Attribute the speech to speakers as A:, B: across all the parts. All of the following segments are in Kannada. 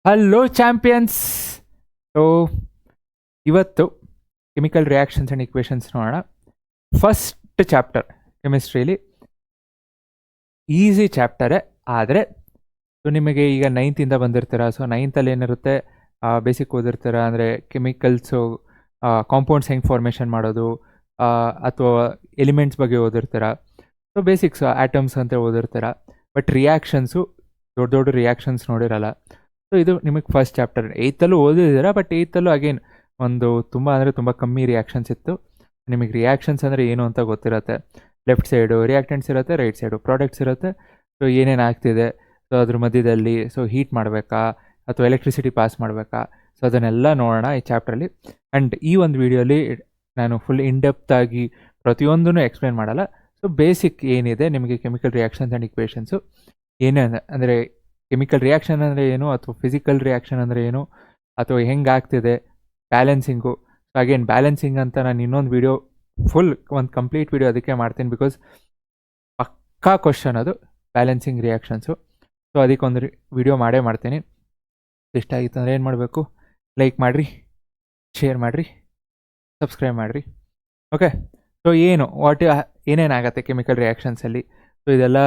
A: Hello champions. ಸೊ ಇವತ್ತು ಕೆಮಿಕಲ್ ರಿಯಾಕ್ಷನ್ಸ್ ಆ್ಯಂಡ್ ಇಕ್ವೇಷನ್ಸ್ ನೋಡೋಣ. ಫಸ್ಟ್ ಚಾಪ್ಟರ್ ಕೆಮಿಸ್ಟ್ರಿಲಿ ಈಸಿ ಚಾಪ್ಟರೇ, ಆದರೆ ಸೊ ನಿಮಗೆ ಈಗ 9th ಬಂದಿರ್ತೀರ. ಸೊ 9th ಏನಿರುತ್ತೆ, ಬೇಸಿಕ್ ಓದಿರ್ತೀರ. ಅಂದರೆ ಕೆಮಿಕಲ್ಸು, ಕಾಂಪೌಂಡ್ಸ್ ಹೆಂಗೆ ಫಾರ್ಮೇಷನ್ ಮಾಡೋದು, ಅಥವಾ ಎಲಿಮೆಂಟ್ಸ್ ಬಗ್ಗೆ ಓದಿರ್ತೀರ. ಸೊ ಬೇಸಿಕ್ಸ್ ಆಟಮ್ಸ್ ಅಂತ ಓದಿರ್ತೀರ. ಬಟ್ ರಿಯಾಕ್ಷನ್ಸು ದೊಡ್ಡ ದೊಡ್ಡ ರಿಯಾಕ್ಷನ್ಸ್ ನೋಡಿರಲ್ಲ. ಸೊ ಇದು ನಿಮಗೆ ಫಸ್ಟ್ ಚಾಪ್ಟರ್. 8th ಓದಿದ್ದೀರಾ, ಬಟ್ 8th ಅಗೇನ್ ಒಂದು ತುಂಬ ಕಮ್ಮಿ ರಿಯಾಕ್ಷನ್ಸ್ ಇತ್ತು. ನಿಮಗೆ ರಿಯಾಕ್ಷನ್ಸ್ ಅಂದರೆ ಏನು ಅಂತ ಗೊತ್ತಿರುತ್ತೆ. ಲೆಫ್ಟ್ ಸೈಡು ರಿಯಾಕ್ಟೆಂಟ್ಸ್ ಇರುತ್ತೆ, ರೈಟ್ ಸೈಡು ಪ್ರಾಡಕ್ಟ್ಸ್ ಇರುತ್ತೆ. ಸೊ ಏನೇನು ಆಗ್ತಿದೆ, ಸೊ ಅದ್ರ ಮಧ್ಯದಲ್ಲಿ ಸೊ ಹೀಟ್ ಮಾಡಬೇಕಾ ಅಥವಾ ಎಲೆಕ್ಟ್ರಿಸಿಟಿ ಪಾಸ್ ಮಾಡಬೇಕಾ, ಸೊ ಅದನ್ನೆಲ್ಲ ನೋಡೋಣ ಈ ಚಾಪ್ಟ್ರಲ್ಲಿ. ಆ್ಯಂಡ್ ಈ ಒಂದು ವಿಡಿಯೋಲಿ ನಾನು ಫುಲ್ ಇನ್ಡೆಪ್ತಾಗಿ ಪ್ರತಿಯೊಂದೂ ಎಕ್ಸ್ಪ್ಲೇನ್ ಮಾಡಲ್ಲ. ಸೊ ಬೇಸಿಕ್ ಏನಿದೆ ನಿಮಗೆ ಕೆಮಿಕಲ್ ರಿಯಾಕ್ಷನ್ಸ್ ಆ್ಯಂಡ್ ಇಕ್ವೇಷನ್ಸು ಏನೇನು, ಅಂದರೆ ಕೆಮಿಕಲ್ ರಿಯಾಕ್ಷನ್ ಅಂದರೆ ಏನು, ಅಥವಾ ಫಿಸಿಕಲ್ ರಿಯಾಕ್ಷನ್ ಅಂದರೆ ಏನು, ಅಥವಾ ಹೆಂಗೆ ಆಗ್ತಿದೆ, ಬ್ಯಾಲೆನ್ಸಿಂಗು. ಸೊ ಅಗೇನ್ ಬ್ಯಾಲೆನ್ಸಿಂಗ್ ಅಂತ ನಾನು ಇನ್ನೊಂದು ವಿಡಿಯೋ, ಫುಲ್ ಒಂದು ಕಂಪ್ಲೀಟ್ ವಿಡಿಯೋ ಅದಕ್ಕೆ ಮಾಡ್ತೀನಿ. ಬಿಕಾಸ್ ಪಕ್ಕಾ ಕ್ವಶನ್ ಅದು ಬ್ಯಾಲೆನ್ಸಿಂಗ್ ರಿಯಾಕ್ಷನ್ಸು. ಸೊ ಅದಕ್ಕೊಂದು ವಿಡಿಯೋ ಮಾಡೇ ಮಾಡ್ತೀನಿ. ಇಷ್ಟ ಆಗಿತ್ತು ಅಂದರೆ ಏನು ಮಾಡಬೇಕು, ಲೈಕ್ ಮಾಡಿರಿ, ಶೇರ್ ಮಾಡಿರಿ, ಸಬ್ಸ್ಕ್ರೈಬ್ ಮಾಡಿರಿ. ಓಕೆ. ಸೊ ಏನೇನಾಗತ್ತೆ ಕೆಮಿಕಲ್ ರಿಯಾಕ್ಷನ್ಸಲ್ಲಿ. ಸೊ ಇದೆಲ್ಲ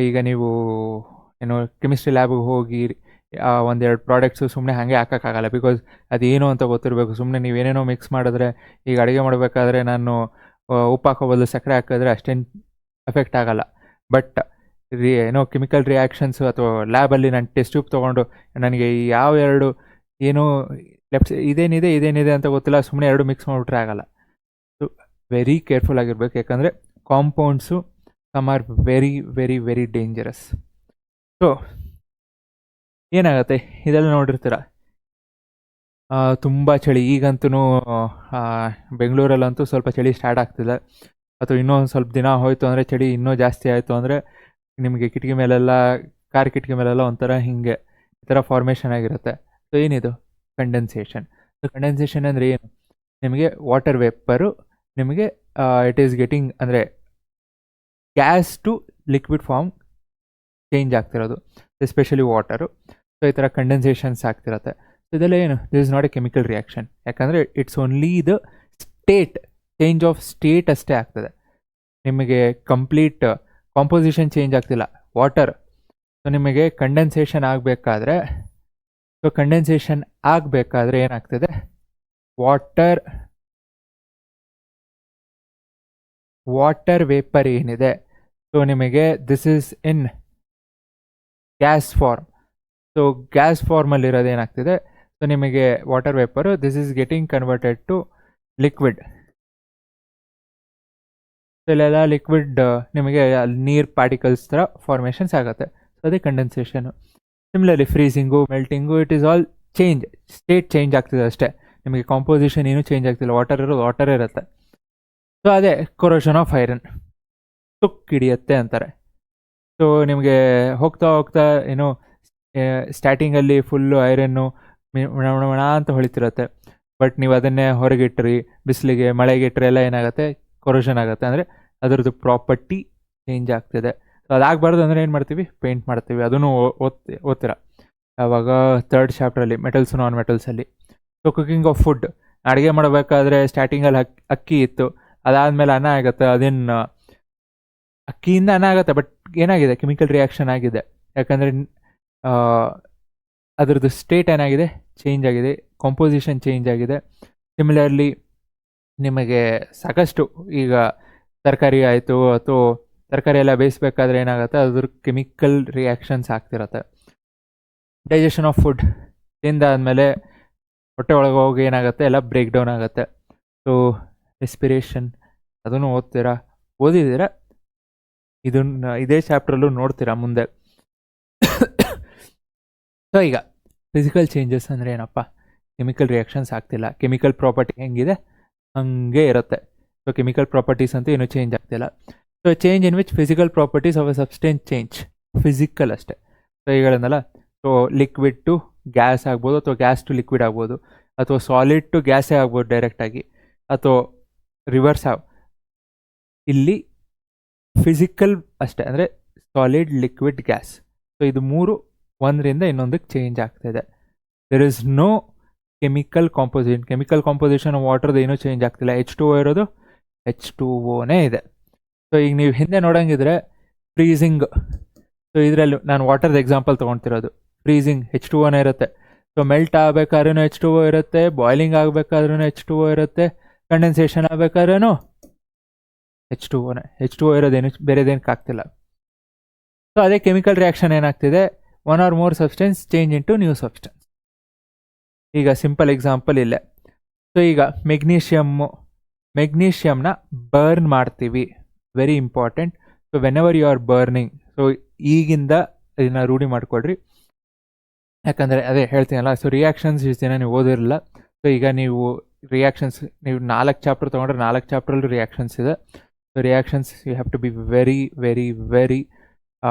A: ಈಗ ನೀವು ಏನು ಕೆಮಿಸ್ಟ್ರಿ ಲ್ಯಾಬಿಗೆ ಹೋಗಿ ಒಂದೆರಡು ಪ್ರಾಡಕ್ಟ್ಸು ಸುಮ್ಮನೆ ಹಾಗೆ ಹಾಕೋಕ್ಕಾಗಲ್ಲ. ಬಿಕಾಸ್ ಅದೇನು ಅಂತ ಗೊತ್ತಿರಬೇಕು. ಸುಮ್ಮನೆ ನೀವೇನೇನೋ ಮಿಕ್ಸ್ ಮಾಡಿದ್ರೆ, ಈಗ ಅಡುಗೆ ಮಾಡಬೇಕಾದ್ರೆ ನಾನು ಉಪ್ಪು ಹಾಕೋ ಬದಲು ಸಕ್ಕರೆ ಹಾಕಿದ್ರೆ ಅಷ್ಟೇನು ಎಫೆಕ್ಟ್ ಆಗೋಲ್ಲ. ಬಟ್ ಏನೋ ಕೆಮಿಕಲ್ ರಿಯಾಕ್ಷನ್ಸು ಅಥವಾ ಲ್ಯಾಬಲ್ಲಿ ನಾನು ಟೆಸ್ಟ್ ಟ್ಯೂಬ್ ತೊಗೊಂಡು ನನಗೆ ಯಾವ ಎರಡು ಏನೋ ಲೆಫ್ಟ್ ಇದೇನಿದೆ ಅಂತ ಗೊತ್ತಿಲ್ಲ, ಸುಮ್ಮನೆ ಎರಡು ಮಿಕ್ಸ್ ಮಾಡಿಬಿಟ್ರೆ ಆಗಲ್ಲ. ಸೊ ವೆರಿ ಕೇರ್ಫುಲ್ ಆಗಿರ್ಬೇಕು. ಯಾಕಂದರೆ compounds some are very very very dangerous. So ಏನಾಗುತ್ತೆ, ಇದೆಲ್ಲ ನೋಡಿರ್ತೀರ. ತುಂಬ ಚಳಿ, ಈಗಂತೂ ಬೆಂಗಳೂರಲ್ಲಂತೂ ಸ್ವಲ್ಪ ಚಳಿ ಸ್ಟಾರ್ಟ್ ಆಗ್ತಿದೆ. ಅಥವಾ ಇನ್ನೊಂದು ಸ್ವಲ್ಪ ದಿನ ಹೋಯಿತು ಅಂದರೆ ಚಳಿ ಇನ್ನೂ ಜಾಸ್ತಿ ಆಯಿತು ಅಂದರೆ ನಿಮಗೆ ಕಿಟಕಿ ಮೇಲೆಲ್ಲ, ಕಾರ್ ಕಿಟಕಿ ಮೇಲೆಲ್ಲ ಒಂಥರ ಹಿಂಗೆ ಈ ಥರ ಫಾರ್ಮೇಷನ್ ಆಗಿರುತ್ತೆ. ಸೊ ಏನಿದು ಕಂಡೆನ್ಸೇಷನ್. ಸೊ ಕಂಡೆನ್ಸೇಷನ್ ಅಂದರೆ ಏನು, ನಿಮಗೆ ವಾಟರ್ ವೇಪರು ನಿಮಗೆ ಇಟ್ ಈಸ್ ಗೆಟಿಂಗ್, ಅಂದರೆ gas to liquid form change ಆಗ್ತಿರೋದು, ಎಸ್ಪೆಷಲಿ ವಾಟರು. ಸೊ ಈ ಥರ ಕಂಡೆನ್ಸೇಷನ್ಸ್ ಆಗ್ತಿರತ್ತೆ. ಸೊ ಇದೆಲ್ಲ ಏನು, this is not a chemical reaction. ಯಾಕಂದರೆ it's only the state, change of state ಅಷ್ಟೇ ಆಗ್ತದೆ. ನಿಮಗೆ ಕಂಪ್ಲೀಟ್ ಕಾಂಪೋಸಿಷನ್ ಚೇಂಜ್ ಆಗ್ತಿಲ್ಲ ವಾಟರ್. ಸೊ ನಿಮಗೆ ಕಂಡೆನ್ಸೇಷನ್ ಆಗಬೇಕಾದ್ರೆ, ಸೊ ಕಂಡೆನ್ಸೇಷನ್ ಆಗಬೇಕಾದ್ರೆ ಏನಾಗ್ತದೆ, ವಾಟರ್ ವೇಪರ್ ಏನಿದೆ, ಸೊ ನಿಮಗೆ this is in gas form. So gas ಫಾರ್ಮಲ್ಲಿರೋದು ಏನಾಗ್ತಿದೆ, ಸೊ ನಿಮಗೆ water vapour this is getting converted to liquid. So ಇಲ್ಲೆಲ್ಲ ಲಿಕ್ವಿಡ್ ನಿಮಗೆ ಅಲ್ಲಿ ನೀರು ಪಾರ್ಟಿಕಲ್ಸ್ ಥರ ಫಾರ್ಮೇಷನ್ಸ್ ಆಗುತ್ತೆ. ಸೊ ಅದೇ condensation. Similarly freezing, melting, it is all change, state change ಆಗ್ತಿದೆ ಅಷ್ಟೇ. ನಿಮಗೆ ಕಾಂಪೋಸಿಷನ್ ಏನೂ ಚೇಂಜ್ ಆಗ್ತಿಲ್ಲ, ವಾಟರ್ ಇರೋದು ವಾಟರ್ ಇರುತ್ತೆ. ಸೊ ಅದೇ ಕೊರೋಷನ್ ಆಫ್ ಐರನ್, ತುಕ್ಕಿಡಿಯುತ್ತೆ ಅಂತಾರೆ. ಸೊ ನಿಮಗೆ ಹೋಗ್ತಾ ಏನೋ ಸ್ಟಾರ್ಟಿಂಗಲ್ಲಿ ಫುಲ್ಲು ಐರನ್ನು ಮಣ ಅಂತ ಹೊಳಿತಿರುತ್ತೆ. ಬಟ್ ನೀವು ಅದನ್ನೇ ಹೊರಗಿಟ್ರಿ, ಬಿಸಿಲಿಗೆ ಮಳೆಗಿಟ್ರೆ ಎಲ್ಲ ಏನಾಗುತ್ತೆ, ಕೊರೋಷನ್ ಆಗುತ್ತೆ. ಅಂದರೆ ಅದರದ್ದು ಪ್ರಾಪರ್ಟಿ ಚೇಂಜ್ ಆಗ್ತಿದೆ. ಸೊ ಅದಾಗಬಾರ್ದು ಅಂದರೆ ಏನು ಮಾಡ್ತೀವಿ, ಪೇಂಟ್ ಮಾಡ್ತೀವಿ. ಅದನ್ನು ಓದ್ತೀರ ಆವಾಗ 3rd ಚಾಪ್ಟ್ರಲ್ಲಿ ಮೆಟಲ್ಸ್ ನಾನ್ ಮೆಟಲ್ಸಲ್ಲಿ. ಸೊ ಕುಕಿಂಗ್ ಆಫ್ ಫುಡ್, ಅಡುಗೆ ಮಾಡಬೇಕಾದ್ರೆ ಸ್ಟಾರ್ಟಿಂಗಲ್ಲಿ ಅಕ್ಕಿ ಇತ್ತು, ಅದಾದಮೇಲೆ ಅನ್ನ ಆಗುತ್ತೆ. ಅದೇನು ಅಕ್ಕಿಯಿಂದ ಅನ್ನ ಆಗುತ್ತೆ, ಬಟ್ ಏನಾಗಿದೆ, ಕೆಮಿಕಲ್ ರಿಯಾಕ್ಷನ್ ಆಗಿದೆ. ಯಾಕಂದರೆ ಅದರದ್ದು ಸ್ಟೇಟ್ ಏನಾಗಿದೆ, ಚೇಂಜ್ ಆಗಿದೆ, ಕಾಂಪೋಸಿಷನ್ ಚೇಂಜ್ ಆಗಿದೆ. ಸಿಮಿಲರ್ಲಿ ನಿಮಗೆ ಸಾಕಷ್ಟು ಈಗ ತರಕಾರಿ ಆಯಿತು, ಅಥವಾ ತರಕಾರಿ ಎಲ್ಲ ಬೇಯಿಸ್ಬೇಕಾದ್ರೆ ಏನಾಗುತ್ತೆ, ಅದ್ರ ಕೆಮಿಕಲ್ ರಿಯಾಕ್ಷನ್ಸ್ ಆಗ್ತಿರತ್ತೆ. ಡೈಜೆಷನ್ ಆಫ್ ಫುಡ್, ತಿಂದಾದಮೇಲೆ ಹೊಟ್ಟೆ ಒಳಗೆ ಹೋಗಿ ಏನಾಗುತ್ತೆ, ಎಲ್ಲ ಬ್ರೇಕ್ ಡೌನ್ ಆಗುತ್ತೆ. ಸೊ ರೆಸ್ಪಿರೇಷನ್, ಅದನ್ನು ಓದಿದ್ದೀರಾ, ಇದೇ ಚಾಪ್ಟ್ರಲ್ಲೂ ನೋಡ್ತೀರಾ ಮುಂದೆ. ಸೊ ಈಗ ಫಿಸಿಕಲ್ ಚೇಂಜಸ್ ಅಂದರೆ ಏನಪ್ಪ, ಕೆಮಿಕಲ್ ರಿಯಾಕ್ಷನ್ಸ್ ಆಗ್ತಿಲ್ಲ, ಕೆಮಿಕಲ್ ಪ್ರಾಪರ್ಟಿ ಹೆಂಗಿದೆ ಹಾಗೆ ಇರುತ್ತೆ. ಸೊ ಕೆಮಿಕಲ್ ಪ್ರಾಪರ್ಟೀಸ್ ಅಂತೂ ಏನೂ ಚೇಂಜ್ ಆಗ್ತಿಲ್ಲ. So change in which physical properties of a substance change, physical ಅಷ್ಟೇ. ಸೊ ಈಗಳನ್ನಲ್ಲ, ಸೊ ಲಿಕ್ವಿಡ್ ಟು ಗ್ಯಾಸ್ ಆಗ್ಬೋದು, ಅಥವಾ ಗ್ಯಾಸ್ ಟು ಲಿಕ್ವಿಡ್ ಆಗ್ಬೋದು, ಅಥವಾ ಸಾಲಿಡ್ ಟು ಗ್ಯಾಸೇ ಆಗ್ಬೋದು ಡೈರೆಕ್ಟಾಗಿ, ಅಥವಾ ರಿವರ್ಸ್ ಇಲ್ಲಿ ಫಿಸಿಕಲ್ ಅಷ್ಟೇ, ಅಂದರೆ ಸಾಲಿಡ್, ಲಿಕ್ವಿಡ್, ಗ್ಯಾಸ್. ಸೊ ಇದು 3 ಒಂದರಿಂದ ಇನ್ನೊಂದಕ್ಕೆ ಚೇಂಜ್ ಆಗ್ತಿದೆ. There is no chemical composition ವಾಟರ್ದು ಏನೂ ಚೇಂಜ್ ಆಗ್ತಿಲ್ಲ. H2O ಇರೋದು H2Oನೇ ಇದೆ. ಸೊ ಈಗ ನೀವು ಹಿಂದೆ ನೋಡಂಗಿದ್ರೆ ಫ್ರೀಸಿಂಗ್, ಸೊ ಇದರಲ್ಲಿ ನಾನು ವಾಟರ್ದು ಎಕ್ಸಾಂಪಲ್ ತೊಗೊಳ್ತಿರೋದು. ಫ್ರೀಸಿಂಗ್ H2Oನೇ ಇರುತ್ತೆ. ಸೊ ಮೆಲ್ಟ್ ಆಗಬೇಕಾದ್ರೂ H2O ಇರುತ್ತೆ, ಬಾಯ್ಲಿಂಗ್ ಆಗಬೇಕಾದ್ರೂ H2O ಇರುತ್ತೆ, ಕಂಡೆನ್ಸೇಷನ್ ಆಗಬೇಕಾದ್ರೂ H2Oನೇ. H2O ಇರೋದೇನು ಬೇರೆದೇನಕ್ಕೆ ಆಗ್ತಿಲ್ಲ. ಸೊ ಅದೇ ಕೆಮಿಕಲ್ ರಿಯಾಕ್ಷನ್ ಏನಾಗ್ತಿದೆ, one or more substance change into new substance. ಈಗ ಸಿಂಪಲ್ ಎಕ್ಸಾಂಪಲ್ ಇಲ್ಲೇ. ಸೊ ಈಗ ಮೆಗ್ನೀಷಿಯಮ್ನ ಬರ್ನ್ ಮಾಡ್ತೀವಿ, very important. So whenever you are burning, so ಈಗಿಂದ ಇದನ್ನ ರೂಢಿ ಮಾಡ್ಕೊಳ್ರಿ, ಯಾಕಂದರೆ ಅದೇ ಹೇಳ್ತೀನಲ್ಲ. ಸೊ ರಿಯಾಕ್ಷನ್ಸ್ ಇಷ್ಟು ದಿನ ನೀವು ಓದಿರಲಿಲ್ಲ. ಸೊ ಈಗ ನೀವು ರಿಯಾಕ್ಷನ್ಸ್, ನೀವು 4 ಚಾಪ್ಟರ್ ತೊಗೊಂಡ್ರೆ 4 ಚಾಪ್ಟ್ರಲ್ಲೂ ರಿಯಾಕ್ಷನ್ಸ್ ಇದೆ. So reactions you have to be very very very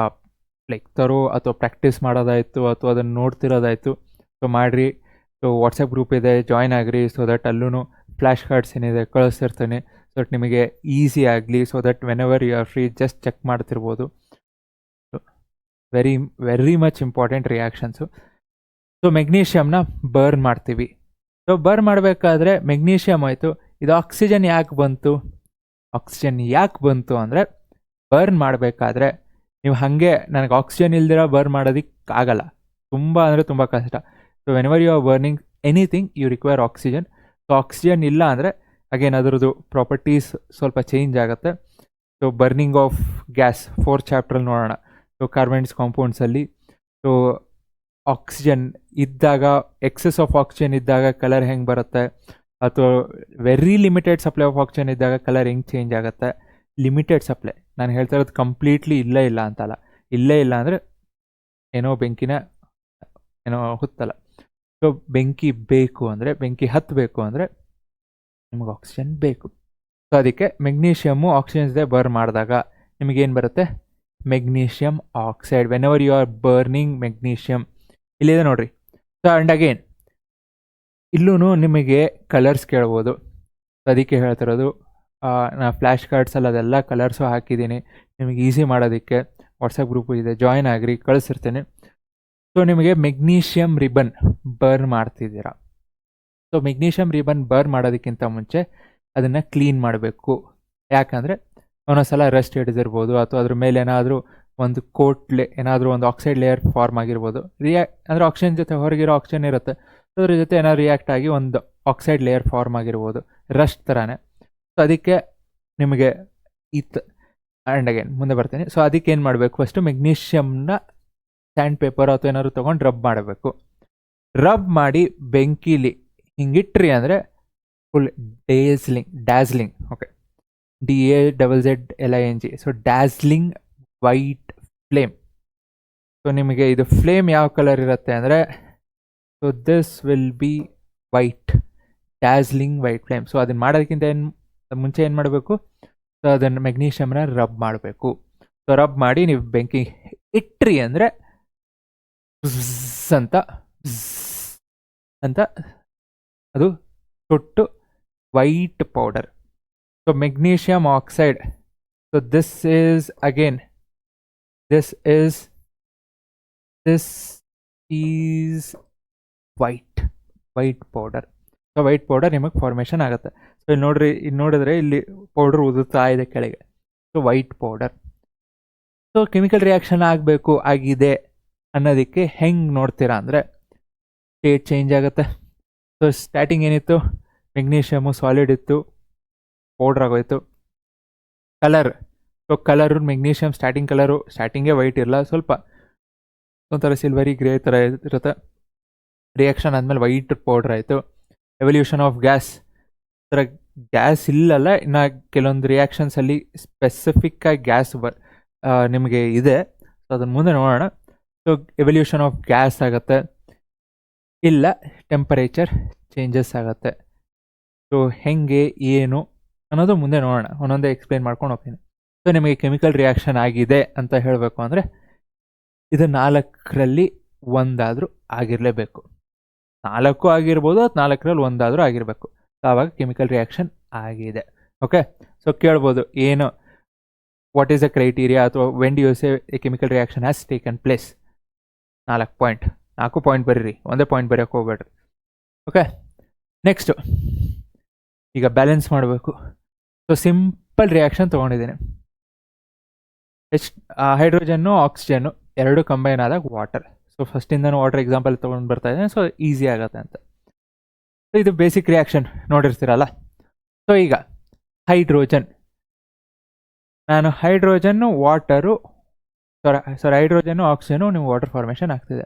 A: like thorough, ಅಥವಾ ಪ್ರಾಕ್ಟೀಸ್ ಮಾಡೋದಾಯಿತು ಅಥವಾ ಅದನ್ನು ನೋಡ್ತಿರೋದಾಯಿತು. ಸೊ ಮಾಡಿರಿ. ಸೊ ವಾಟ್ಸಪ್ ಗ್ರೂಪ್ ಇದೆ, ಜಾಯ್ನ್ ಆಗಿರಿ. ಸೊ ದಟ್ ಅಲ್ಲೂ ಫ್ಲ್ಯಾಶ್ ಕಾರ್ಡ್ಸ್ ಏನಿದೆ ಕಳಿಸ್ತಿರ್ತೀನಿ. ಸೊ ದಟ್ ನಿಮಗೆ ಈಸಿ ಆಗಲಿ. So that whenever you are free just check ಮಾಡ್ತಿರ್ಬೋದು. Very very much important reactions. So ಮೆಗ್ನೀಷಿಯಮ್ನ ಬರ್ನ್ ಮಾಡ್ತೀವಿ. ಸೊ ಬರ್ನ್ ಮಾಡಬೇಕಾದ್ರೆ ಮೆಗ್ನೀಷಿಯಮ್ ಆಯಿತು, ಇದು ಆಕ್ಸಿಜನ್ ಯಾಕೆ ಬಂತು ಅಂದರೆ, ಬರ್ನ್ ಮಾಡಬೇಕಾದ್ರೆ ನೀವು ಹಾಗೆ ನನಗೆ ಆಕ್ಸಿಜನ್ ಇಲ್ದಿರ ಬರ್ನ್ ಮಾಡೋದಕ್ಕಾಗಲ್ಲ, ತುಂಬ ಅಂದರೆ ತುಂಬ ಕಷ್ಟ. So whenever you are burning anything you require oxygen. So oxygen ಇಲ್ಲ ಅಂದರೆ ಅಗೇನ್ ಅದರದ್ದು ಪ್ರಾಪರ್ಟೀಸ್ ಸ್ವಲ್ಪ ಚೇಂಜ್ ಆಗುತ್ತೆ. ಸೊ ಬರ್ನಿಂಗ್ ಆಫ್ ಗ್ಯಾಸ್ 4 ಚಾಪ್ಟ್ರಲ್ಲಿ ನೋಡೋಣ. ಸೊ ಕಾರ್ಬನ್ಸ್ ಕಾಂಪೌಂಡ್ಸಲ್ಲಿ ಸೊ ಆಕ್ಸಿಜನ್ ಇದ್ದಾಗ, ಎಕ್ಸೆಸ್ ಆಫ್ ಆಕ್ಸಿಜನ್ ಇದ್ದಾಗ ಕಲರ್ ಹೆಂಗೆ ಬರುತ್ತೆ, ಅಥವಾ very limited supply of oxygen ಇದ್ದಾಗ ಕಲರ್ ಹೆಂಗೆ ಚೇಂಜ್ ಆಗುತ್ತೆ. ಲಿಮಿಟೆಡ್ ಸಪ್ಲೈ, ನಾನು ಹೇಳ್ತಾ ಇರೋದು ಕಂಪ್ಲೀಟ್ಲಿ ಇಲ್ಲ ಅಂತಲ್ಲ. ಇಲ್ಲೇ ಇಲ್ಲ ಅಂದರೆ ಏನೋ ಬೆಂಕಿನ ಹುತ್ತಲ್ಲ. ಸೊ ಬೆಂಕಿ ಬೇಕು ಅಂದರೆ, ಬೆಂಕಿ ಹತ್ತಬೇಕು ಅಂದರೆ ನಿಮಗೆ ಆಕ್ಸಿಜನ್ ಬೇಕು. ಸೊ ಅದಕ್ಕೆ ಮೆಗ್ನೀಷಿಯಮ್ಮು ಆಕ್ಸಿಜನ್ ಜೊತೆ ಬರ್ನ್ ಮಾಡಿದಾಗ ನಿಮಗೇನು ಬರುತ್ತೆ, magnesium oxide. Whenever you are burning magnesium, ಇಲ್ಲಿದೆ ನೋಡ್ರಿ. ಸೊ ಆ್ಯಂಡ್ ಅಗೇನ್ ಇಲ್ಲೂ ನಿಮಗೆ ಕಲರ್ಸ್ ಕೇಳ್ಬೋದು. ಅದಕ್ಕೆ ಹೇಳ್ತಿರೋದು, ನಾ ಫ್ಲ್ಯಾಶ್ ಕಾರ್ಡ್ಸಲ್ಲಿ ಅದೆಲ್ಲ ಕಲರ್ಸು ಹಾಕಿದ್ದೀನಿ ನಿಮಗೆ ಈಸಿ ಮಾಡೋದಕ್ಕೆ. ವಾಟ್ಸಪ್ ಗ್ರೂಪು ಇದೆ, ಜಾಯ್ನ್ ಆಗಿರಿ, ಕಳಿಸಿರ್ತೀನಿ. ಸೊ ನಿಮಗೆ ಮೆಗ್ನೀಷಿಯಮ್ ರಿಬನ್ ಬರ್ನ್ ಮಾಡ್ತಿದ್ದೀರಾ. ಸೊ ಮೆಗ್ನೀಷಿಯಮ್ ರಿಬನ್ ಬರ್ನ್ ಮಾಡೋದಕ್ಕಿಂತ ಮುಂಚೆ ಅದನ್ನು ಕ್ಲೀನ್ ಮಾಡಬೇಕು. ಯಾಕಂದರೆ ಒಂದೊಂದ್ಸಲ ರಸ್ಟ್ ಹಿಡಿದಿರ್ಬೋದು, ಅಥವಾ ಅದ್ರ ಮೇಲೆ ಏನಾದರೂ ಒಂದು ಏನಾದರೂ ಒಂದು ಆಕ್ಸೈಡ್ ಲೇಯರ್ ಫಾರ್ಮ್ ಆಗಿರ್ಬೋದು. ಅಂದರೆ ಆಕ್ಸಿಜನ್ ಜೊತೆ ಹೊರಗಿರೋ ಆಕ್ಸಿಜನ್ ಇರುತ್ತೆ, ಅದ್ರ ಜೊತೆ ಏನಾದ್ರು ರಿಯಾಕ್ಟ್ ಆಗಿ ಒಂದು ಆಕ್ಸೈಡ್ ಲೇಯರ್ ಫಾರ್ಮ್ ಆಗಿರ್ಬೋದು, ರಸ್ಟ್ ಥರನೇ. ಸೊ ಅದಕ್ಕೆ ನಿಮಗೆ ಆ್ಯಂಡ್ ಅಗೇನ್ ಮುಂದೆ ಬರ್ತೀನಿ. ಸೊ ಅದಕ್ಕೆ ಏನು ಮಾಡಬೇಕು, ಫಸ್ಟು ಮೆಗ್ನೀಷಿಯಮ್ನ ಸ್ಯಾಂಡ್ ಪೇಪರ್ ಅಥವಾ ಏನಾದ್ರು ತೊಗೊಂಡು ರಬ್ ಮಾಡಬೇಕು. ರಬ್ ಮಾಡಿ ಬೆಂಕಿಲಿ ಹಿಂಗಿಟ್ರಿ ಅಂದರೆ full dazzling, okay, DAZZLING. So dazzling white flame. So ನಿಮಗೆ ಇದು ಫ್ಲೇಮ್ ಯಾವ ಕಲರ್ ಇರುತ್ತೆ ಅಂದರೆ, so this will be white, dazzling white flame. So ಅದನ್ನು ಮಾಡೋದಕ್ಕಿಂತ ಮುಂಚೆ ಏನು ಮಾಡಬೇಕು, ಸೊ ಅದನ್ನು ಮೆಗ್ನೀಷಿಯಮ್ನ ರಬ್ ಮಾಡಬೇಕು. ಸೊ ರಬ್ ಮಾಡಿ ನೀವು ಬೆಂಕಿ ಇಟ್ರಿ ಅಂದರೆ ಅಂತ ಅದು ಸುಟ್ಟು white powder. So magnesium oxide, so this is white powder. So white powder ನಿಮಗೆ ಫಾರ್ಮೇಷನ್ ಆಗುತ್ತೆ. ಸೊ ಇಲ್ಲಿ ನೋಡಿದ್ರೆ ಇಲ್ಲಿ ಪೌಡರ್ ಉದುತ್ತಾ ಇದೆ ಕೆಳಗೆ. So white powder. So chemical reaction ಆಗಿದೆ ಅನ್ನೋದಕ್ಕೆ ಹೆಂಗೆ ನೋಡ್ತೀರಾ ಅಂದರೆ, ಸ್ಟೇಟ್ ಚೇಂಜ್ ಆಗುತ್ತೆ. ಸೊ ಸ್ಟಾರ್ಟಿಂಗ್ ಏನಿತ್ತು, ಮೆಗ್ನೀಷಿಯಮು ಸಾಲಿಡ್ ಇತ್ತು, ಪೌಡ್ರ್ ಆಗೋಯ್ತು. ಕಲರು ಮೆಗ್ನೀಷಿಯಮ್ ಸ್ಟಾರ್ಟಿಂಗೇ ವೈಟ್ ಇರಲ್ಲ, ಸ್ವಲ್ಪ ಒಂಥರ ಸಿಲ್ವರಿ ಗ್ರೇ ಥರ ಇರುತ್ತೆ. ರಿಯಾಕ್ಷನ್ ಆದಮೇಲೆ ವೈಟ್ ಪೌಡ್ರ್ ಆಯಿತು. ಎವಲ್ಯೂಷನ್ ಆಫ್ ಗ್ಯಾಸ್, ಥರ ಗ್ಯಾಸ್ ಇಲ್ಲಲ್ಲ, ಇನ್ನು ಕೆಲವೊಂದು ರಿಯಾಕ್ಷನ್ಸಲ್ಲಿ ಸ್ಪೆಸಿಫಿಕ್ಕಾಗಿ ಗ್ಯಾಸ್ ನಿಮಗೆ ಇದೆ. ಸೊ ಅದನ್ನು ಮುಂದೆ ನೋಡೋಣ. ಸೊ ಎವಲ್ಯೂಷನ್ ಆಫ್ ಗ್ಯಾಸ್ ಆಗುತ್ತೆ, ಇಲ್ಲ ಟೆಂಪರೇಚರ್ ಚೇಂಜಸ್ ಆಗುತ್ತೆ. ಸೊ ಹೆಂಗೆ ಏನು ಅನ್ನೋದು ಮುಂದೆ ನೋಡೋಣ, ಒಂದೊಂದೇ ಎಕ್ಸ್ಪ್ಲೇನ್ ಮಾಡ್ಕೊಂಡು ಹೋಗ್ತೀನಿ. ಸೊ ನಿಮಗೆ ಕೆಮಿಕಲ್ ರಿಯಾಕ್ಷನ್ ಆಗಿದೆ ಅಂತ ಹೇಳಬೇಕು ಅಂದರೆ ಇದು 4ರಲ್ಲಿ 1 ಆಗಿರಲೇಬೇಕು. 4 ಆಗಿರ್ಬೋದು, 4ರಲ್ಲಿ 1 ಆಗಿರಬೇಕು. ಆವಾಗ ಕೆಮಿಕಲ್ ರಿಯಾಕ್ಷನ್ ಆಗಿದೆ. ಓಕೆ, ಸೊ ಕೇಳ್ಬೋದು ಏನು, ವಾಟ್ ಈಸ್ ದ ಕ್ರೈಟೀರಿಯಾ, ಅಥವಾ when do you say a chemical reaction has taken place. 4 point, 4 point ಬರೀರಿ, ಒಂದೇ ಪಾಯಿಂಟ್ ಬರೆಯೋಕೆ ಹೋಗ್ಬೇಡ್ರಿ. ಓಕೆ, ನೆಕ್ಸ್ಟು ಈಗ ಬ್ಯಾಲೆನ್ಸ್ ಮಾಡಬೇಕು. ಸೊ ಸಿಂಪಲ್ ರಿಯಾಕ್ಷನ್ ತೊಗೊಂಡಿದ್ದೀನಿ. ಹೈಡ್ರೋಜನ್ನು ಆಕ್ಸಿಜನ್ನು ಎರಡು ಕಂಬೈನ್ ಆದಾಗ ವಾಟರ್. ಸೊ ಫಸ್ಟಿಂದನೂ ವಾಟರ್ ಎಕ್ಸಾಂಪಲ್ ತೊಗೊಂಡು ಬರ್ತಾ ಇದ್ದೇನೆ, ಸೊ ಈಸಿ ಆಗುತ್ತೆ ಅಂತ. ಸೊ ಇದು ಬೇಸಿಕ್ ರಿಯಾಕ್ಷನ್ ನೋಡಿರ್ತೀರಲ್ಲ. ಸೊ ಈಗ ಹೈಡ್ರೋಜನ್, ನಾನು hydrogen water sorry hydrogen oxygen ನೀವು ವಾಟರ್ ಫಾರ್ಮೇಷನ್ ಆಗ್ತಿದೆ.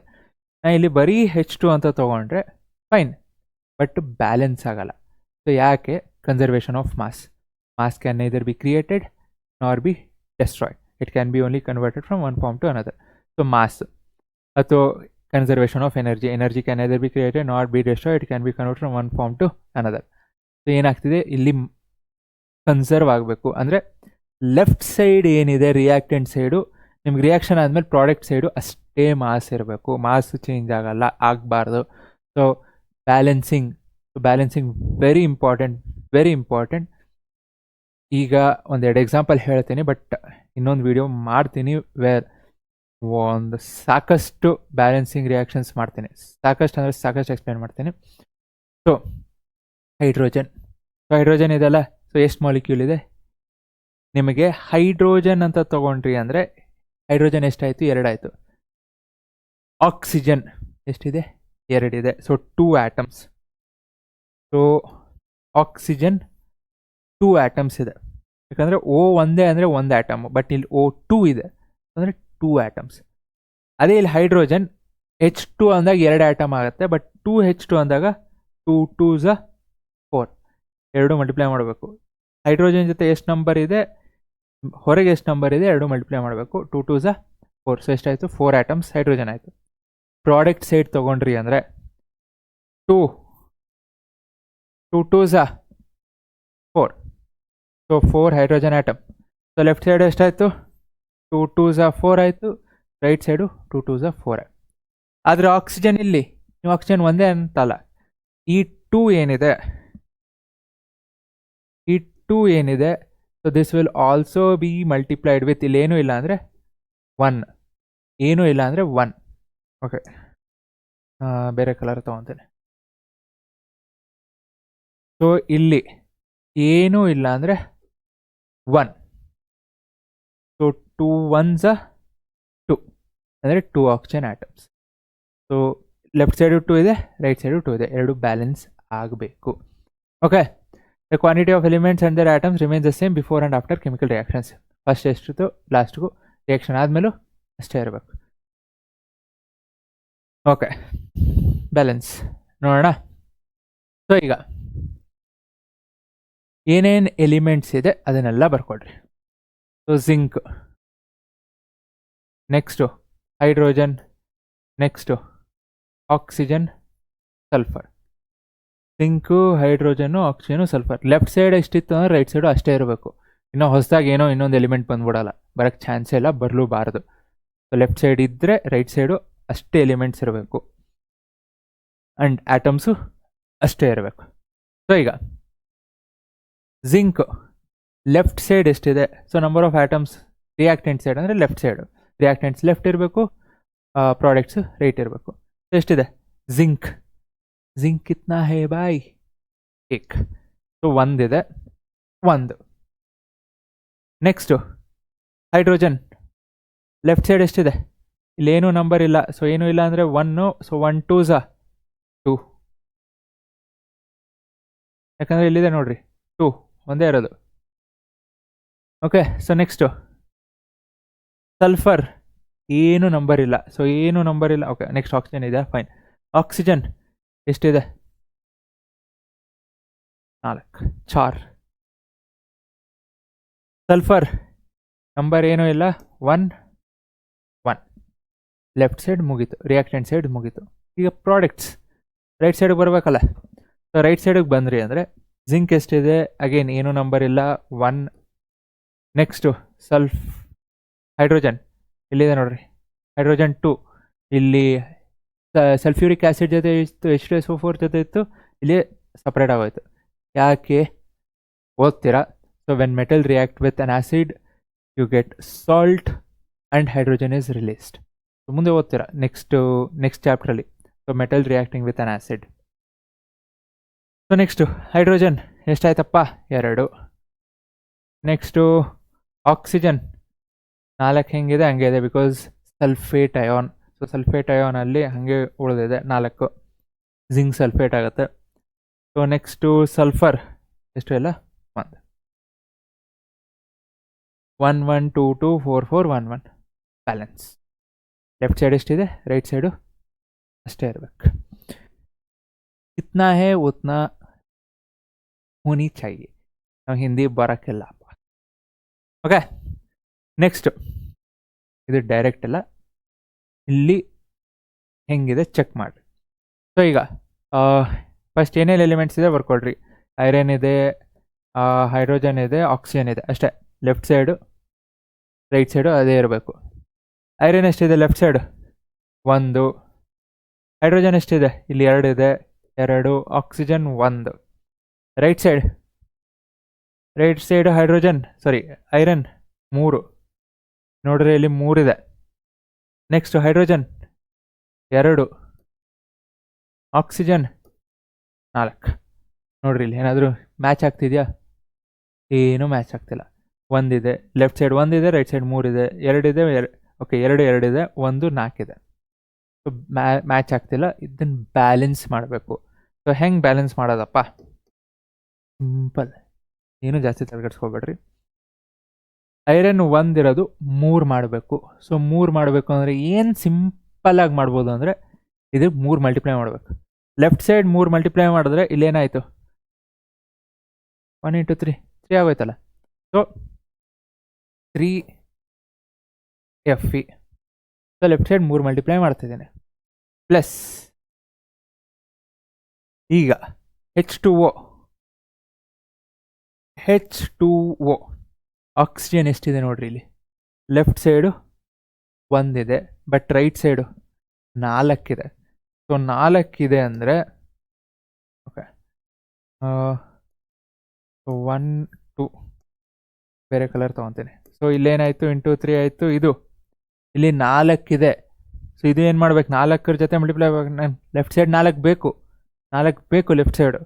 A: ನಾನು ಇಲ್ಲಿ ಬರೀ H2 ಅಂತ ತೊಗೊಂಡ್ರೆ ಫೈನ್, ಬಟ್ ಬ್ಯಾಲೆನ್ಸ್ ಆಗಲ್ಲ. ಸೊ ಯಾಕೆ? Conservation of mass. Mass can neither be created nor be destroyed. It can be only converted from one form to another. So mass ಅಥವಾ conservation of energy. Energy can neither be created not be destroyed. It can be convert from one form to another. So ಏನಾಗ್ತಿದೆ ಇಲ್ಲಿ ಕನ್ಸರ್ವ್ ಆಗಬೇಕು ಅಂದರೆ ಲೆಫ್ಟ್ ಸೈಡ್ ಏನಿದೆ ರಿಯಾಕ್ಟೆಂಟ್ ಸೈಡು, ನಿಮ್ಗೆ ರಿಯಾಕ್ಷನ್ ಆದಮೇಲೆ ಪ್ರಾಡಕ್ಟ್ ಸೈಡು ಅಷ್ಟೇ ಮಾಸ್ ಇರಬೇಕು, ಮಾಸ್ ಚೇಂಜ್ ಆಗಲ್ಲ, ಆಗಬಾರ್ದು. So balancing very important. ಈಗ ಒಂದೆರಡು ಎಕ್ಸಾಂಪಲ್ ಹೇಳ್ತೀನಿ, ಬಟ್ ಇನ್ನೊಂದು ವಿಡಿಯೋ ಮಾಡ್ತೀನಿ ವೇರ್ ಒಂದು ಸಾಕಷ್ಟು ಬ್ಯಾಲೆನ್ಸಿಂಗ್ ರಿಯಾಕ್ಷನ್ಸ್ ಮಾಡ್ತೀನಿ. ಸಾಕಷ್ಟು ಎಕ್ಸ್ಪ್ಲೇನ್ ಮಾಡ್ತೀನಿ. ಸೊ ಹೈಡ್ರೋಜನ್ ಇದೆಲ್ಲ. ಸೊ ಎಷ್ಟು ಮಾಲಿಕ್ಯೂಲ್ ಇದೆ ನಿಮಗೆ? ಹೈಡ್ರೋಜನ್ ಅಂತ ತೊಗೊಂಡ್ರಿ ಅಂದರೆ ಹೈಡ್ರೋಜನ್ ಎಷ್ಟಾಯಿತು? 2 ಆಯಿತು. ಆಕ್ಸಿಜನ್ ಎಷ್ಟಿದೆ? 2 ಇದೆ. So 2 atoms. So oxygen 2 atoms ಇದೆ. ಯಾಕಂದರೆ O ಒಂದೇ ಅಂದರೆ 1 ಆಟಮ್, ಬಟ್ ಇಲ್ಲಿ O2 ಇದೆ ಅಂದರೆ 2 ಆಟಮ್ಸ್. ಅದೇ ಇಲ್ಲಿ ಹೈಡ್ರೋಜನ್ H2 ಅಂದಾಗ 2 ಆಟಮ್ ಆಗುತ್ತೆ, ಬಟ್ 2H2 ಅಂದಾಗ 2 2s 4. 2 ಮಲ್ಟಿಪ್ಲೈ ಮಾಡಬೇಕು. ಹೈಡ್ರೋಜನ್ ಜೊತೆ ಎಷ್ಟು ನಂಬರ್ ಇದೆ, ಹೊರಗೆ ಎಷ್ಟು ನಂಬರ್ ಇದೆ, 2 ಮಲ್ಟಿಪ್ಲೈ ಮಾಡಬೇಕು. 2 2s 4. ಸೊ ಎಷ್ಟಾಯಿತು? 4 ಆಟಮ್ಸ್ ಹೈಡ್ರೋಜನ್ ಆಯಿತು. ಪ್ರಾಡಕ್ಟ್ ಸೈಡ್ ತೊಗೊಂಡ್ರಿ ಅಂದರೆ 2 2s 4. So 4 hydrogen atom. So left side ಎಷ್ಟಾಯಿತು? 2 2s 4 ಆಯಿತು. Right side 2 2s 4. ಆದರೆ ಆಕ್ಸಿಜನ್ ಇಲ್ಲಿ ನೀವು ಆಕ್ಸಿಜನ್ ಒಂದೇ ಅಂತಲ್ಲ, ಈ 2 ಏನಿದೆ so this will also be multiplied with, ಇಲ್ಲಿ ಏನೂ ಇಲ್ಲ ಅಂದರೆ 1. ಓಕೆ, ಬೇರೆ ಕಲರ್ ತೊಗೊತೇನೆ. ಸೊ ಇಲ್ಲಿ ಏನೂ ಇಲ್ಲ ಅಂದರೆ 1. ಸೊ 2 1s 2 ಅಂದರೆ 2 oxygen atoms. So left side 2 ಇದೆ, ರೈಟ್ ಸೈಡು 2 ಇದೆ. 2 ಬ್ಯಾಲೆನ್ಸ್ ಆಗಬೇಕು. Okay, the quantity of elements and their atoms remains the same before and after chemical reactions. First ಎಷ್ಟಿತ್ತು ಲಾಸ್ಟ್ಗೂ ರಿಯಾಕ್ಷನ್ ಆದಮೇಲೂ ಅಷ್ಟೇ ಇರಬೇಕು. ಓಕೆ, ಬ್ಯಾಲೆನ್ಸ್ ನೋಡೋಣ. ಸೊ ಈಗ ಏನೇನು ಎಲಿಮೆಂಟ್ಸ್ ಇದೆ ಅದನ್ನೆಲ್ಲ ಬರ್ಕೊಡ್ರಿ. So zinc, next hydrogen, next oxygen, sulphur. Zinc, hydrogen, oxygen, sulphur. Left side ಎಷ್ಟಿತ್ತು ಅಂದರೆ ರೈಟ್ ಸೈಡು ಅಷ್ಟೇ ಇರಬೇಕು. ಇನ್ನೂ ಹೊಸದಾಗಿ ಇನ್ನೊಂದು ಎಲಿಮೆಂಟ್ ಬಂದ್ಬಿಡಲ್ಲ, ಬರೋಕ್ಕೆ ಚಾನ್ಸೇ ಇಲ್ಲ, ಬರಲೂಬಾರ್ದು. ಸೊ ಲೆಫ್ಟ್ ಸೈಡ್ ಇದ್ದರೆ ರೈಟ್ ಸೈಡು ಅಷ್ಟೇ ಎಲಿಮೆಂಟ್ಸ್ ಇರಬೇಕು, ಆ್ಯಂಡ್ ಆಟಮ್ಸು ಅಷ್ಟೇ ಇರಬೇಕು. ಸೊ ಈಗ ಜಿಂಕ್ ಲೆಫ್ಟ್ ಸೈಡ್ ಎಷ್ಟಿದೆ? So number of atoms reactant side ಅಂದರೆ ಲೆಫ್ಟ್ ಸೈಡು, ರಿಯಾಕ್ಟೆಂಟ್ಸ್ ಲೆಫ್ಟ್ ಇರಬೇಕು, ಪ್ರಾಡಕ್ಟ್ಸ್ ರೈಟ್ ಇರಬೇಕು. ಎಷ್ಟಿದೆ? ಜಿಂಕ್ ಕಿತ್ನಾ ಹೇ ಬಾಯ್? 1. ಸೊ 1 ಇದೆ, 1. ನೆಕ್ಸ್ಟು ಹೈಡ್ರೋಜನ್ ಲೆಫ್ಟ್ ಸೈಡ್ ಎಷ್ಟಿದೆ? ಇಲ್ಲೇನೂ ನಂಬರ್ ಇಲ್ಲ, ಸೊ ಏನೂ ಇಲ್ಲ ಅಂದರೆ 1. ಸೊ 1 2s 2, ಯಾಕಂದರೆ ಇಲ್ಲಿದೆ ನೋಡ್ರಿ 2 ಒಂದೇ ಇರೋದು. ಓಕೆ, ಸೊ ನೆಕ್ಸ್ಟು ಸಲ್ಫರ್ ಏನು ನಂಬರ್ ಇಲ್ಲ, ಸೊ ಏನು ನಂಬರ್ ಇಲ್ಲ. ಓಕೆ, ನೆಕ್ಸ್ಟ್ ಆಕ್ಸಿಜನ್ ಇದೆ, ಫೈನ್. ಆಕ್ಸಿಜನ್ ಎಷ್ಟಿದೆ? 4, 4. ಸಲ್ಫರ್ ನಂಬರ್ ಏನೂ ಇಲ್ಲ, 1 1. ಲೆಫ್ಟ್ ಸೈಡ್ ಮುಗೀತು, ರಿಯಾಕ್ಟೆಂಟ್ ಸೈಡ್ ಮುಗೀತು. ಈಗ ಪ್ರಾಡಕ್ಟ್ಸ್ ರೈಟ್ ಸೈಡಿಗೆ ಬರಬೇಕಲ್ಲ. ಸೊ ರೈಟ್ ಸೈಡಿಗೆ ಬಂದ್ರಿ ಅಂದರೆ ಜಿಂಕ್ ಎಷ್ಟಿದೆ? ಅಗೇನ್ ಏನೂ ನಂಬರ್ ಇಲ್ಲ, 1. ನೆಕ್ಸ್ಟು ಹೈಡ್ರೋಜನ್ ಇಲ್ಲಿದೆ ನೋಡ್ರಿ, ಹೈಡ್ರೋಜನ್ 2. ಇಲ್ಲಿ ಸಲ್ಫ್ಯೂರಿಕ್ ಆ್ಯಸಿಡ್ ಜೊತೆ ಇತ್ತು, H2SO4 ಜೊತೆ ಇತ್ತು, ಇಲ್ಲಿ ಸಪ್ರೇಟ್ ಆಗೋಯ್ತು. ಯಾಕೆ ಓದ್ತೀರಾ? So when metal react with an acid you get salt and hydrogen is released. ಮುಂದೆ ಓದ್ತೀರಾ ನೆಕ್ಸ್ಟ್ ಚಾಪ್ಟ್ರಲ್ಲಿ. So metal reacting with an acid. So next hydrogen ಎಷ್ಟಾಯ್ತಪ್ಪ? 2. ನೆಕ್ಸ್ಟು ಆಕ್ಸಿಜನ್ 4 ಹೆಂಗಿದೆ ಹಂಗೆ ಇದೆ, because sulphate ion. So sulphate ಅಯಾನಲ್ಲಿ ಹಾಗೆ ಉಳಿದಿದೆ 4. ಜಿಂಕ್ ಸಲ್ಫೇಟ್ ಆಗುತ್ತೆ. ಸೊ ನೆಕ್ಸ್ಟು ಸಲ್ಫರ್ ಎಷ್ಟು ಎಲ್ಲ 1 1 1 2 2 4 4 1 1 ಬ್ಯಾಲೆನ್ಸ್. ಲೆಫ್ಟ್ ಸೈಡ್ ಎಷ್ಟಿದೆ, ರೈಟ್ ಸೈಡು ಅಷ್ಟೇ ಇರಬೇಕು. ಇತ್ನಾ ಹೇ ಉತ್ನಾ ಹೋನಿ ಚಾಹಿಯೆ. ನಾವು ಹಿಂದಿ ಬರೋಕ್ಕಿಲ್ಲ. ಓಕೆ, ನೆಕ್ಸ್ಟ್ ಇದು ಡೈರೆಕ್ಟ್ ಅಲ್ಲ, ಇಲ್ಲಿ ಹೆಂಗಿದೆ ಚೆಕ್ ಮಾಡಿರಿ. ಸೊ ಈಗ ಫಸ್ಟ್ ಏನೇನು ಎಲಿಮೆಂಟ್ಸ್ ಇದೆ ಬರ್ಕೊಳ್ರಿ. ಐರನ್ ಇದೆ, ಹೈಡ್ರೋಜನ್ ಇದೆ, ಆಕ್ಸಿಜನ್ ಇದೆ ಅಷ್ಟೇ. ಲೆಫ್ಟ್ ಸೈಡು ರೈಟ್ ಸೈಡು ಅದೇ ಇರಬೇಕು. ಐರನ್ ಎಷ್ಟಿದೆ ಲೆಫ್ಟ್ ಸೈಡು 1, ಹೈಡ್ರೋಜನ್ ಎಷ್ಟಿದೆ ಇಲ್ಲಿ 2 ಇದೆ 2, oxygen 1. Right side hydrogen iron 3 ನೋಡ್ರಿ, ಇಲ್ಲಿ 3 ಇದೆ. Next hydrogen 2, oxygen 4. ನೋಡ್ರಿ ಇಲ್ಲಿ ಏನಾದರೂ ಮ್ಯಾಚ್ ಆಗ್ತಿದೆಯಾ? ಏನೂ ಮ್ಯಾಚ್ ಆಗ್ತಿಲ್ಲ. 1 ಇದೆ, ಲೆಫ್ಟ್ ಸೈಡ್ 1 ಇದೆ, ರೈಟ್ ಸೈಡ್ 3 ಇದೆ, 2 ಇದೆ, ಓಕೆ 2 ಇದೆ, 1 4 ಇದೆ. ಸೊ ಮ್ಯಾಚ್ ಆಗ್ತಿಲ್ಲ. ಇದನ್ನು ಬ್ಯಾಲೆನ್ಸ್ ಮಾಡಬೇಕು. ಸೊ ಹೆಂಗೆ ಬ್ಯಾಲೆನ್ಸ್ ಮಾಡೋದಪ್ಪ? ಸಿಂಪಲ್, ಏನು ಜಾಸ್ತಿ ತಲೆಗೆಡ್ಸ್ಕೊಬೇಡ್ರಿ. ಐರನ್ 1 ಇರೋದು 3 ಮಾಡಬೇಕು. ಸೊ 3 ಮಾಡಬೇಕು ಅಂದರೆ ಏನು ಸಿಂಪಲ್ಲಾಗಿ ಮಾಡ್ಬೋದು ಅಂದರೆ ಇದು 3 ಮಲ್ಟಿಪ್ಲೈ ಮಾಡಬೇಕು. ಲೆಫ್ಟ್ ಸೈಡ್ 3 ಮಲ್ಟಿಪ್ಲೈ ಮಾಡಿದ್ರೆ ಇಲ್ಲೇನಾಯಿತು? 1 × 3 ಆಗೋಯ್ತಲ್ಲ. So 3 Fe. So left side 3 multiply ಮಾಡ್ತಿದ್ದೇನೆ. ಪ್ಲಸ್ ಈಗ H2O ಆಕ್ಸಿಜನ್ ಎಷ್ಟಿದೆ ನೋಡ್ರಿ ಇಲ್ಲಿ. ಲೆಫ್ಟ್ ಸೈಡು 1 ಇದೆ, ಬಟ್ ರೈಟ್ ಸೈಡು 4 ಇದೆ. ಸೊ 4 ಇದೆ ಅಂದರೆ ಓಕೆ 1 2 ಬೇರೆ ಕಲರ್ ತೊಗೊತೀನಿ. ಸೊ ಇಲ್ಲೇನಾಯಿತು, ಇಂಟು 3 ಆಯಿತು. ಇದು ಇಲ್ಲಿ 4 ಇದೆ. ಸೊ ಇದು ಏನು ಮಾಡ್ಬೇಕು? 4 ಜೊತೆ ಮಲ್ಟಿಪ್ಲೈ ಆಗ್ಬೇಕು. ನಾನು ಲೆಫ್ಟ್ ಸೈಡ್ 4 ಬೇಕು ಲೆಫ್ಟ್ ಸೈಡು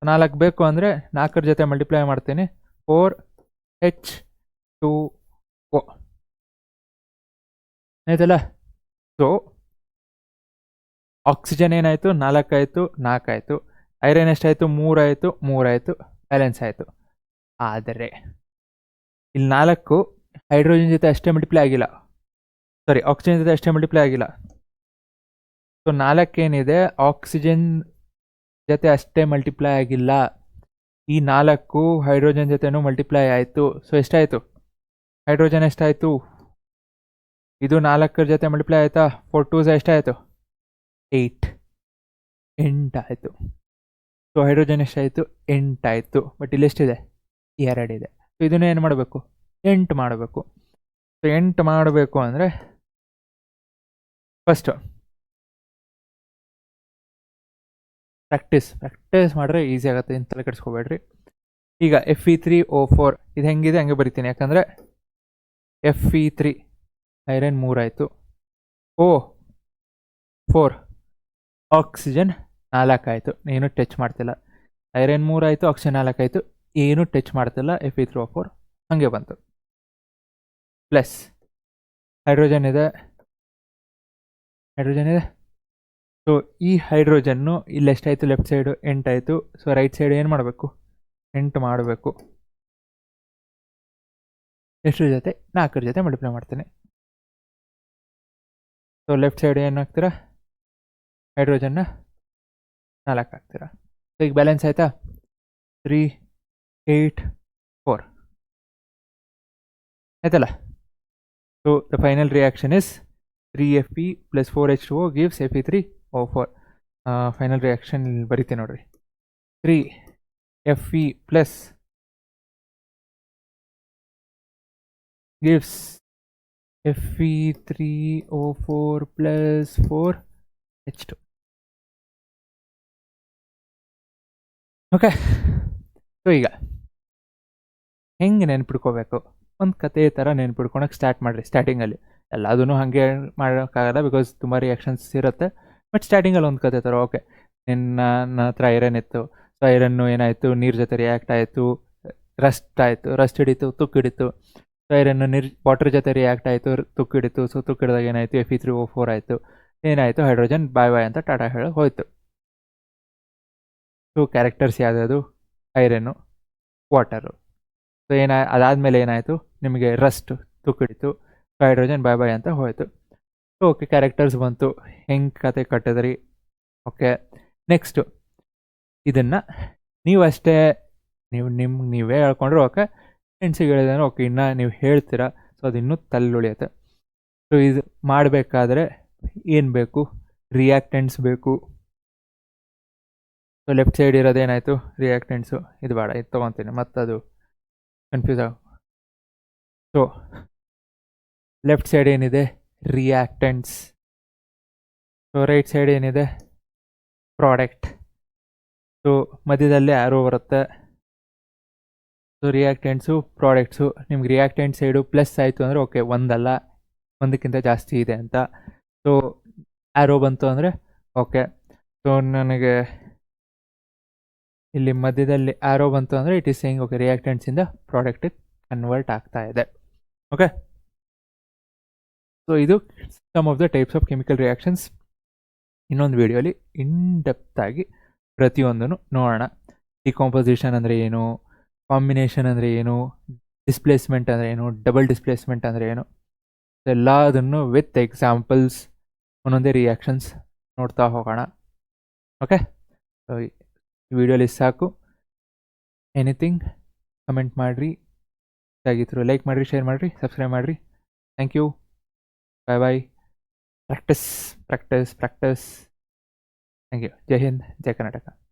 A: 4 ಬೇಕು ಅಂದರೆ 4 ಜೊತೆ ಮಲ್ಟಿಪ್ಲೈ ಮಾಡ್ತೀನಿ. 4H2O ಆಯ್ತಲ್ಲ. ಸೊ ಆಕ್ಸಿಜನ್ ಏನಾಯಿತು? 4 ಆಯಿತು, 4 ಆಯಿತು. ಐರನ್ ಎಷ್ಟಾಯಿತು? 3 ಆಯಿತು, 3 ಆಯಿತು, ಬ್ಯಾಲೆನ್ಸ್ ಆಯಿತು. ಆದರೆ ಇಲ್ಲಿ 4 ಹೈಡ್ರೋಜನ್ ಜೊತೆ ಅಷ್ಟೇ ಮಲ್ಟಿಪ್ಲೈ ಆಗಿಲ್ಲ, ಆಕ್ಸಿಜನ್ ಜೊತೆ ಅಷ್ಟೇ ಮಲ್ಟಿಪ್ಲೈ ಆಗಿಲ್ಲ. ಸೊ 4 ಏನಿದೆ ಆಕ್ಸಿಜನ್ ಜೊತೆ ಅಷ್ಟೇ ಮಲ್ಟಿಪ್ಲೈ ಆಗಿಲ್ಲ. ಈ 4 ಹೈಡ್ರೋಜನ್ ಜೊತೆನೂ ಮಲ್ಟಿಪ್ಲೈ ಆಯಿತು. ಸೊ ಎಷ್ಟಾಯಿತು? ಹೈಡ್ರೋಜನ್ ಎಷ್ಟಾಯಿತು? ಇದು 4 ಜೊತೆ ಮಲ್ಟಿಪ್ಲೈ ಆಯಿತಾ? 4 2 ಎಷ್ಟಾಯಿತು? 8 ಆಯಿತು. ಸೊ ಹೈಡ್ರೋಜನ್ ಎಷ್ಟಾಯಿತು? 8 ಆಯಿತು. ಬಟ್ ಇಲ್ಲಿ ಎಷ್ಟಿದೆ? 2 ಇದೆ. ಸೊ ಇದನ್ನು ಏನು ಮಾಡಬೇಕು? 8 ಮಾಡಬೇಕು. ಸೊ 8 ಮಾಡಬೇಕು ಅಂದರೆ ಫಸ್ಟು ಪ್ರಾಕ್ಟೀಸ್ ಮಾಡಿದ್ರೆ ಈಸಿ ಆಗುತ್ತೆ, ಇಂತ ತಲೆ ಕೆಡಿಸ್ಕೋಬೇಡ್ರಿ. ಈಗ Fe3O4 ಇದು ಹೆಂಗಿದೆ ಹಂಗೆ ಬರಿತೀನಿ, ಯಾಕಂದರೆ Fe3 ಐರನ್ 3 ಆಯಿತು, O4 ಆಕ್ಸಿಜನ್ 4 ಆಯಿತು, ಏನು ಟಚ್ ಮಾಡ್ತಿಲ್ಲ. ಐರನ್ 3 ಆಯಿತು, ಆಕ್ಸಿಜನ್ 4 ಆಯಿತು, ಏನು ಟಚ್ ಮಾಡ್ತಿಲ್ಲ. Fe3O4 ಹಾಗೆ ಬಂತು. ಪ್ಲಸ್ ಹೈಡ್ರೋಜನ್ ಇದೆ. ಸೊ ಈ ಹೈಡ್ರೋಜನ್ನು ಇಲ್ಲಿ ಎಷ್ಟಾಯಿತು? ಲೆಫ್ಟ್ ಸೈಡು 8 ಆಯಿತು. ಸೊ ರೈಟ್ ಸೈಡ್ ಏನು ಮಾಡಬೇಕು? 8 ಮಾಡಬೇಕು. ಎಷ್ಟರ ಜೊತೆ? 4 ಜೊತೆ ಮಲ್ಟಿಪ್ಲೈ ಮಾಡ್ತೇನೆ. ಸೊ ಲೆಫ್ಟ್ ಸೈಡ್ ಏನು ಹಾಕ್ತೀರಾ? ಹೈಡ್ರೋಜನ್ನ 4 ಹಾಕ್ತೀರಾ. ಸೊ ಈಗ ಬ್ಯಾಲೆನ್ಸ್ ಆಯಿತಾ? 3 8 4 ಆಯ್ತಲ್ಲ. So the final reaction is 3Fe plus 4H2O gives Fe3O4. Final reaction ಇಲ್ಲಿ ಬರಿತೀನಿ ನೋಡ್ರಿ. 3Fe plus gives Fe3O4 plus 4H2. Okay, so ಈಗ ಹೆಂಗೆ ನೆನ್ಪಿಡ್ಕೋಬೇಕು? ಒಂದು ಕತೆ ಥರ ನೆನ್ಪಿಡ್ಕೊಳಕ್ಕೆ ಸ್ಟಾರ್ಟ್ ಮಾಡಿರಿ ಸ್ಟಾರ್ಟಿಂಗಲ್ಲಿ. ಎಲ್ಲದೂ ಹಾಗೆ ಮಾಡೋಕ್ಕಾಗಲ್ಲ ಬಿಕಾಸ್ ತುಂಬ ರಿಯಾಕ್ಷನ್ಸ್ ಇರುತ್ತೆ. ಬಟ್ ಸ್ಟಾರ್ಟಿಂಗಲ್ಲಿ ಹೊಂದ್ಕೋತಿರ್ತಾರೆ. ಓಕೆ, ನನ್ನ ಹತ್ರ ಐರನ್ ಇತ್ತು, ಸೊ ಐರನ್ನು ಏನಾಯಿತು, ನೀರು ಜೊತೆ ರಿಯಾಕ್ಟ್ ಆಯಿತು, ರಸ್ಟ್ ಆಯಿತು, ರಸ್ಟ್ ಹಿಡಿತು, ತುಕ್ಕು ಹಿಡಿತು. ಸೊ ಐರನ್ನು ವಾಟರ್ ಜೊತೆ ರಿಯಾಕ್ಟ್ ಆಯಿತು, ತುಕ್ಕು ಹಿಡಿತು. ಸೊ ತುಕ್ಕು ಹಿಡಿದಾಗ ಏನಾಯಿತು, Fe3O4 ಆಯಿತು. ಏನಾಯಿತು, ಹೈಡ್ರೋಜನ್ ಬಾಯ್ ಬಾಯ್ ಅಂತ ಟಾಟಾ ಹೇಳಿ ಹೋಯ್ತು. ಸೊ ಕ್ಯಾರೆಕ್ಟರ್ಸ್ ಯಾವುದಾದ್ರು, ಐರನ್ನು, ವಾಟರು. ಸೊ ಅದಾದಮೇಲೆ ಏನಾಯಿತು, ನಿಮಗೆ ರಸ್ಟ್, ತುಕ್ಕು ಹಿಡಿತು, ಹೈಡ್ರೋಜನ್ ಬಾಯ್ ಬಾಯ್ ಅಂತ ಹೋಯಿತು. ಸೊ ಓಕೆ, ಕ್ಯಾರೆಕ್ಟರ್ಸ್ ಬಂತು, ಹೆಂಗೆ ಕತೆ ಕಟ್ಟಿದ್ರಿ. ಓಕೆ, ನೆಕ್ಸ್ಟು ಇದನ್ನು ನೀವಷ್ಟೇ ನೀವೇ ಹೇಳ್ಕೊಂಡ್ರು ಓಕೆ, ಫ್ರೆಂಡ್ಸಿಗೆ ಹೇಳಿದ್ರೆ ಓಕೆ, ಇನ್ನು ನೀವು ಹೇಳ್ತೀರಾ, ಸೊ ಅದು ಇನ್ನೂ ತಲೆಯುಳಿಯುತ್ತೆ. ಸೊ ಇದು ಮಾಡಬೇಕಾದ್ರೆ ಏನು ಬೇಕು, ರಿಯಾಕ್ಟೆಂಟ್ಸ್ ಬೇಕು. ಸೊ ಲೆಫ್ಟ್ ಸೈಡ್ ಇರೋದೇನಾಯಿತು, ರಿಯಾಕ್ಟೆಂಟ್ಸು. ಇದು ಬೇಡ, ಇದು ತೊಗೊತೀನಿ, ಮತ್ತದು ಕನ್ಫ್ಯೂಸ್ ಆಗ. ಸೊ ಲೆಫ್ಟ್ ಸೈಡ್ ಏನಿದೆ, ರಿಯಾಕ್ಟೆಂಟ್ಸ್. ಸೊ ರೈಟ್ ಸೈಡ್ ಏನಿದೆ, ಪ್ರಾಡಕ್ಟ್. ಸೊ ಮಧ್ಯದಲ್ಲಿ ಆರೋ ಬರುತ್ತೆ. So reactants, products. ನಿಮ್ಗೆ ರಿಯಾಕ್ಟೆಂಟ್ ಸೈಡು ಪ್ಲಸ್ ಆಯಿತು ಅಂದರೆ ಓಕೆ, ಒಂದಲ್ಲ ಒಂದಕ್ಕಿಂತ ಜಾಸ್ತಿ ಇದೆ ಅಂತ. ಸೊ ಆರೋ ಬಂತು ಅಂದರೆ ಓಕೆ. ಸೊ ನನಗೆ ಇಲ್ಲಿ ಮಧ್ಯದಲ್ಲಿ ಆರೋ ಬಂತು ಅಂದರೆ ಇಟ್ ಈಸ್ ಸೇಯಿಂಗ್ ಓಕೆ, ರಿಯಾಕ್ಟೆಂಟ್ಸಿಂದ ಪ್ರಾಡಕ್ಟಿಗೆ ಕನ್ವರ್ಟ್ ಆಗ್ತಾ ಇದೆ. ಓಕೆ, ಸೊ ಇದು some of the types of chemical reactions. ಇನ್ನೊಂದು ವಿಡಿಯೋಲಿ ಇನ್ ಡೆಪ್ತ್ ಆಗಿ ಪ್ರತಿಯೊಂದನ್ನು ನೋಡೋಣ. ಡಿಕಾಂಪೋಸಿಷನ್ ಅಂದರೆ ಏನು, ಕಾಂಬಿನೇಷನ್ ಅಂದರೆ ಏನು, ಡಿಸ್ಪ್ಲೇಸ್ಮೆಂಟ್ ಅಂದರೆ ಏನು, ಡಬಲ್ ಡಿಸ್ಪ್ಲೇಸ್ಮೆಂಟ್ ಅಂದರೆ ಏನು, ಎಲ್ಲದನ್ನು ವಿತ್ ಎಕ್ಸಾಂಪಲ್ಸ್ ಒಂದೊಂದೇ ರಿಯಾಕ್ಷನ್ಸ್ ನೋಡ್ತಾ ಹೋಗೋಣ. ಓಕೆ, ಸೊ ಈ ವಿಡಿಯೋಲಿ ಸಾಕು. ಎನಿಥಿಂಗ್ ಕಮೆಂಟ್ ಮಾಡಿರಿ, ಆಗಿದ್ರು ಲೈಕ್ ಮಾಡಿರಿ, ಶೇರ್ ಮಾಡಿರಿ, ಸಬ್ಸ್ಕ್ರೈಬ್ ಮಾಡಿರಿ. Thank you, bye bye. Practice practice practice. Thank you. ಜೈ ಹಿಂದ್, ಜೈ ಕರ್ನಾಟಕ.